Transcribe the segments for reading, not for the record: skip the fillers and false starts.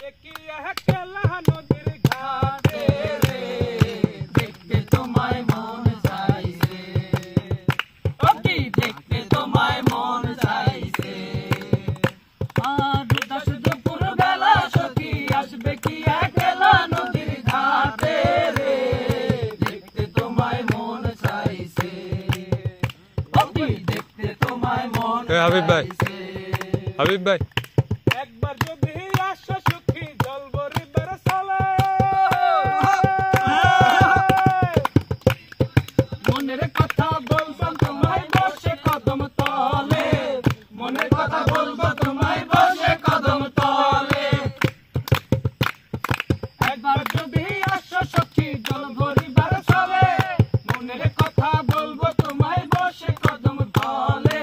দেখি একলা নদীর ঘাটে রে, দেখতে তোমায় মন চাইছে, ও কি দেখতে তোমায় মন চাইছে। আর উদাস দুপুর বেলা সখী আসবে কি একলা নদীর ঘাটে রে, দেখতে তোমায় মন চাইছে, ও কি দেখতে তোমায় মন হাবিব ভাই, চাইছে। হাবিব ভাই, একবার যদি আসো সুখী জল ভরিবার চলে, মনের কথা বলবো তোমায় বসে কদম তলে, মনের কথা বলবো তোমায় বসে কদম তলে। একবার যদি আসো সখী জল ভরিবার চলে, মনের কথা বলবো তোমায় বসে কদম তলে,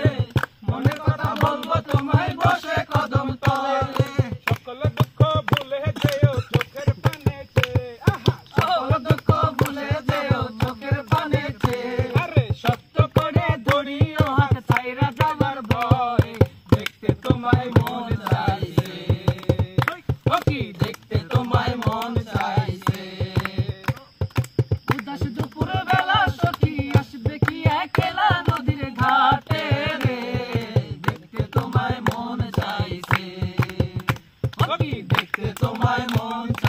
মনের কথা বলবো তোমায় বসে কদম তলে। সকল দুঃখ ভুলে যেও চোখের পানেতে, আহা সকল দুঃখ ভুলে যেও চোখের পানেতে, আরে সত্য করে ধরিও হাত ছাইরা যাবার ভয়, দেখতে তোমায় মন চাইছে, ও কি দেখতে তোমায় মন চাইছে। উদাস দুপুর বেলা সখী আসবে কি একলা নদীর ঘাটে রে, দেখতে তোমায় মন চাইছে, ও কি দেখতে তোমায় মন চাইছে।